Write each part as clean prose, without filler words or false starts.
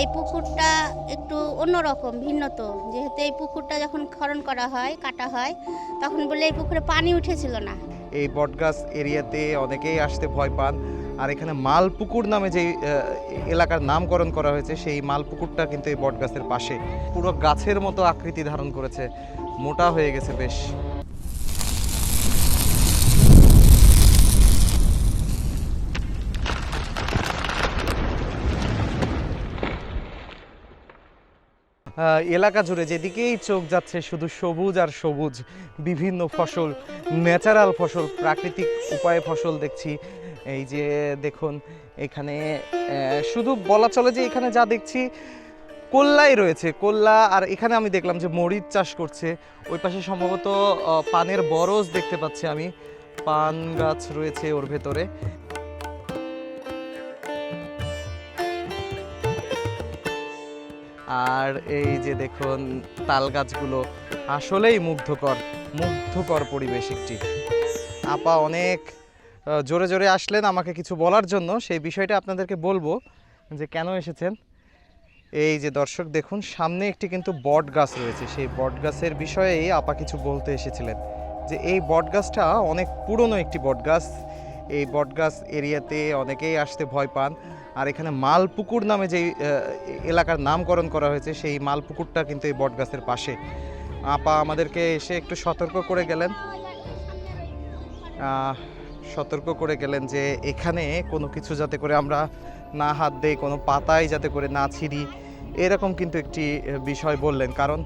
এই পুকুরটা একটু অন্যরকম ভিন্ন, তো যেহেতু এই পুকুরটা যখন খনন করা হয় কাটা হয় তখন বলে এই পুকুরে পানি উঠেছিল না। এই বটগাছ এরিয়াতে অনেকেই আসতে ভয় পান। আর এখানে মালপুকুর নামে যে এলাকার নামকরণ করা হয়েছে, সেই মালপুকুরটা কিন্তু এই বটগাছের পাশে। পুরো গাছের মতো আকৃতি ধারণ করেছে, মোটা হয়ে গেছে বেশ। এলাকা জুড়ে যেদিকেই চোখ যাচ্ছে শুধু সবুজ আর সবুজ। বিভিন্ন ফসল, ন্যাচারাল ফসল, প্রাকৃতিক উপায়ে ফসল দেখছি। এই যে দেখুন এখানে শুধু বলা চলে যে এখানে যা দেখছি কোল্লাই রয়েছে, কোল্লা। আর এখানে আমি দেখলাম যে মরিচ চাষ করছে। ওই পাশে সম্ভবত পানের বরজ দেখতে পাচ্ছি আমি, পান গাছ রয়েছে ওর ভেতরে। আর এই যে দেখুন তাল গাছগুলো, আসলেই মুগ্ধকর মুগ্ধকর পরিবেশ একটি। আপা অনেক জোরে জোরে আসলেন আমাকে কিছু বলার জন্য, সেই বিষয়টা আপনাদেরকে বলবো যে কেন এসেছেন। এই যে দর্শক দেখুন সামনে একটি কিন্তু বট গাছ রয়েছে, সেই বট গাছের বিষয়েই আপা কিছু বলতে এসেছিলেন। যে এই বট গাছটা অনেক পুরনো একটি বট গাছ। এই বট গাছ এরিয়াতে অনেকেই আসতে ভয় পান। আর এখানে মালপুকুর নামে যে এলাকার নামকরণ করা হয়েছে, সেই মালপুকুরটা কিন্তু এই বট গাছের পাশে। আপা আমাদেরকে এসে একটু সতর্ক করে গেলেন যে এখানে কোনো কিছু যাতে করে আমরা না হাত দেই, কোনো পাতায় যাতে করে না ছিঁড়ি, এরকম কিন্তু একটি বিষয় বললেন। কারণ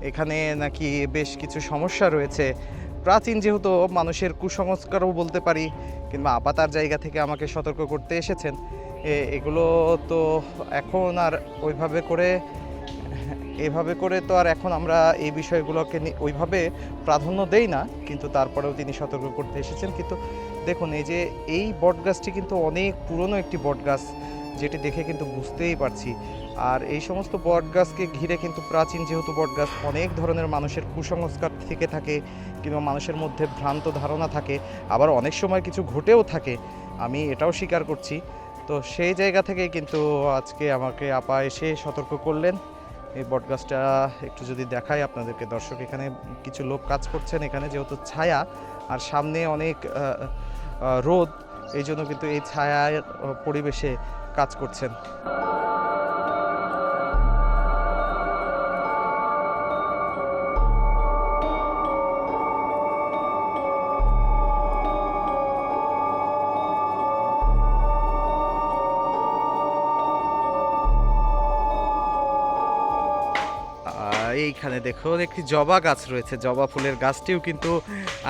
এখানে নাকি বেশ কিছু সমস্যা রয়েছে। প্রাচীন যেহেতু মানুষের কুসংস্কারও বলতে পারি, কিংবা আপাতার জায়গা থেকে আমাকে সতর্ক করতে এসেছেন। এগুলো তো এখন আর এভাবে করে তো আর এখন আমরা এই বিষয়গুলোকে ওইভাবে প্রাধান্য দেই না, কিন্তু তারপরেও তিনি সতর্ক করতে এসেছেন। কিন্তু দেখুন এই যে এই বটগাছটি কিন্তু অনেক পুরনো একটি বটগাছ, যেটি দেখে কিন্তু বুঝতেই পারছি। আর এই সমস্ত বটগাছকে ঘিরে কিন্তু প্রাচীন যেহেতু বটগাছ, অনেক ধরনের মানুষের কুসংস্কার থেকে থাকে, কিংবা মানুষের মধ্যে ভ্রান্ত ধারণা থাকে, আবার অনেক সময় কিছু ঘটেও থাকে, আমি এটাও স্বীকার করছি। তো সেই জায়গা থেকে কিন্তু আজকে আমাকে আপা এসে সতর্ক করলেন। এই বটগাছটা একটু যদি দেখাই আপনাদেরকে দর্শক, এখানে কিছু লোক কাজ করছেন। এখানে যেহেতু ছায়া আর সামনে অনেক রোদ, এই জন্য কিন্তু এই ছায়ার পরিবেশে কাজ করছেন। এইখানে দেখুন একটি জবা গাছ রয়েছে, জবা ফুলের গাছটিও কিন্তু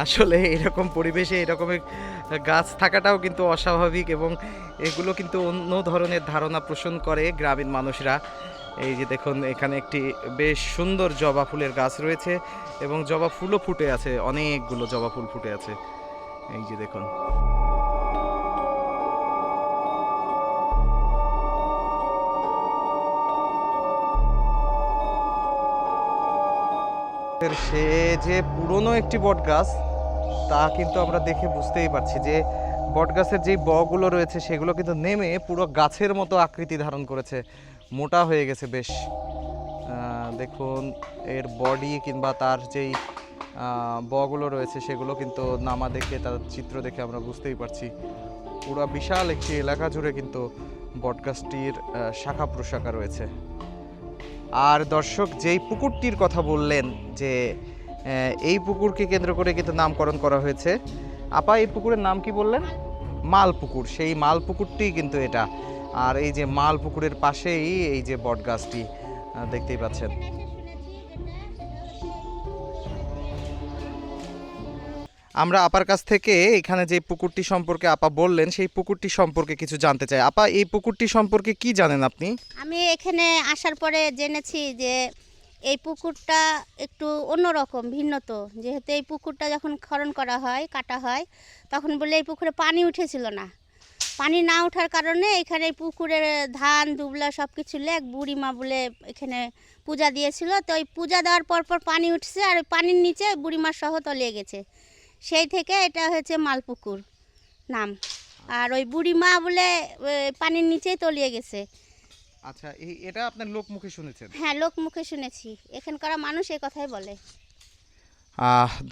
আসলে এরকম পরিবেশে এরকমের গাছ থাকাটাও কিন্তু অস্বাভাবিক, এবং এগুলো কিন্তু অন্য ধরনের ধারণা পোষণ করে গ্রামীণ মানুষরা। এই যে দেখুন এখানে একটি বেশ সুন্দর জবা ফুলের গাছ রয়েছে, এবং জবা ফুলও ফুটে আছে, অনেকগুলো জবা ফুল ফুটে আছে। এই যে দেখুন সে যে পুরনো একটি বট গাছ, তা কিন্তু আমরা দেখে বুঝতেই পারছি যে বটগাছের যেই বগুলো রয়েছে সেগুলো কিন্তু নেমে পুরো গাছের মতো আকৃতি ধারণ করেছে, মোটা হয়ে গেছে বেশ। দেখুন এর বডি কিংবা তার যেই বগুলো রয়েছে সেগুলো কিন্তু নামা দেখে, তার চিত্র দেখে আমরা বুঝতেই পারছি পুরো বিশাল একটি এলাকা জুড়ে কিন্তু বটগাছটির শাখা প্রশাখা রয়েছে। আর দর্শক যেই পুকুরটির কথা বললেন যে এই পুকুরকে কেন্দ্র করে কিন্তু নামকরণ করা হয়েছে। আপা এই পুকুরের নাম কি বললেন? মালপুকুর। সেই মালপুকুরটি কিন্তু এটা। আর এই যে মালপুকুরের পাশেই এই যে বটগাছটি দেখতেই পাচ্ছেন। আমরা আপার কাছ থেকে এখানে যে পুকুরটি সম্পর্কে আপা বললেন, সেই পুকুরটি সম্পর্কে কিছু জানতে চাই। আপা এই পুকুরটি সম্পর্কে কি জানেন আপনি? আমি এখানে আসার পরে জেনেছি যে এই পুকুরটা একটু অন্যরকম ভিন্ন, তো যেহেতু এই পুকুরটা যখন খনন করা হয় কাটা হয় তখন বলে এই পুকুরে পানি উঠেছিল না। পানি না ওঠার কারণে এখানে পুকুরের ধান দুবলা সব কিছু এক বুড়িমা বলে এখানে পূজা দিয়েছিল। তো ওই পূজা দেওয়ার পর পানি উঠছে, আর ওই পানির নিচে বুড়িমার সহ তলিয়ে গেছে। সেই থেকে এটা হয়েছে মালপুকুর নাম। আর ওই বুড়িমা বলে পানির নিচেই তলিয়ে গেছে। আচ্ছা, এটা আপনার লোক মুখে শুনেছেন? হ্যাঁ, লোক মুখে শুনেছি, এখানকার মানুষ এই কথাই বলে।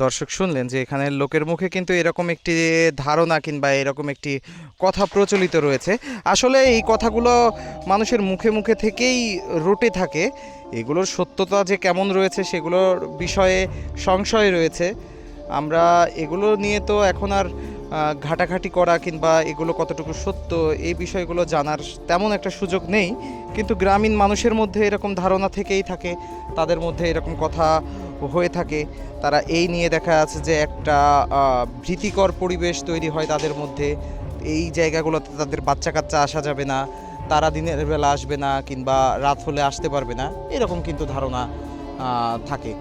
দর্শক শুনলেন যে এখানের লোকের মুখে কিন্তু এরকম একটি ধারণা কিংবা এরকম একটি কথা প্রচলিত রয়েছে। আসলে এই কথাগুলো মানুষের মুখে মুখে থেকেই রটে থাকে। এগুলোর সত্যতা যে কেমন রয়েছে সেগুলোর বিষয়ে সংশয় রয়েছে। আমরা এগুলো নিয়ে তো এখন আর ঘাটাঘাটি করা কিংবা এগুলো কতটুকু সত্য এই বিষয়গুলো জানার তেমন একটা সুযোগ নেই, কিন্তু গ্রামীণ মানুষের মধ্যে এরকম ধারণা থেকেই থাকে, তাদের মধ্যে এরকম কথা হয়ে থাকে। তারা এই নিয়ে দেখা যাচ্ছে যে একটা ভীতিকর পরিবেশ তৈরি হয় তাদের মধ্যে। এই জায়গাগুলোতে তাদের বাচ্চা কাচ্চা আসা যাবে না, তারা দিনের বেলা আসবে না কিংবা রাত হলে আসতে পারবে না, এরকম কিন্তু ধারণা থাকে।